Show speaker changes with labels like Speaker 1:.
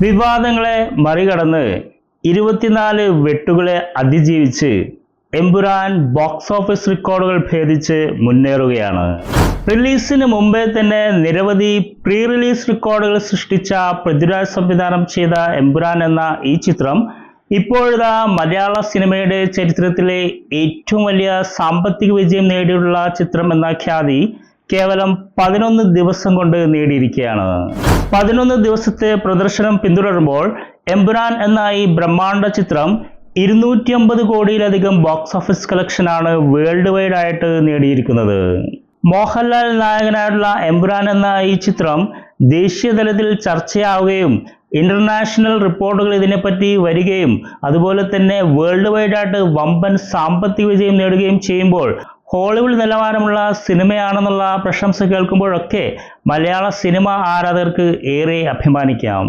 Speaker 1: വിവാദങ്ങളെ മറികടന്ന് 24 വെട്ടുകളെ അതിജീവിച്ച് Empuraan box office റെക്കോർഡുകൾ ഭേദിച്ച് മുന്നേറുകയാണ്. റിലീസിന് മുമ്പേ തന്നെ നിരവധി പ്രീ റിലീസ് റെക്കോർഡുകൾ സൃഷ്ടിച്ച പൃഥ്വിരാജ് സംവിധാനം ചെയ്ത എമ്പുരാൻ എന്ന ഈ ചിത്രം ഇപ്പോഴത്തെ മലയാള സിനിമയുടെ ചരിത്രത്തിലെ ഏറ്റവും വലിയ സാമ്പത്തിക വിജയം നേടിയുള്ള ചിത്രം എന്ന ഖ്യാതി കേവലം 11 ദിവസം കൊണ്ട് നേടിയിരിക്കുകയാണ്. 11 ദിവസത്തെ പ്രദർശനം പിന്തുടരുമ്പോൾ എമ്പുരാൻ എന്ന ഈ ബ്രഹ്മാണ്ഡ ചിത്രം 250 കോടിയിലധികം ബോക്സ് ഓഫീസ് കളക്ഷനാണ് വേൾഡ് വൈഡ് ആയിട്ട് നേടിയിരിക്കുന്നത്. മോഹൻലാൽ നായകനായിട്ടുള്ള എമ്പുരാൻ എന്ന ഈ ചിത്രം ദേശീയ തലത്തിൽ ചർച്ചയാവുകയും ഇന്റർനാഷണൽ റിപ്പോർട്ടുകൾ ഇതിനെപ്പറ്റി വരികയും അതുപോലെ തന്നെ വേൾഡ് വൈഡ് ആയിട്ട് വമ്പൻ സാമ്പത്തിക വിജയം നേടുകയും ചെയ്യുമ്പോൾ ഹോളിവുഡ് നിലവാരമുള്ള സിനിമയാണെന്നുള്ള പ്രശംസ കേൾക്കുമ്പോഴൊക്കെ മലയാള സിനിമ ആരാധകർക്ക് ഏറെ അഭിമാനിക്കാം.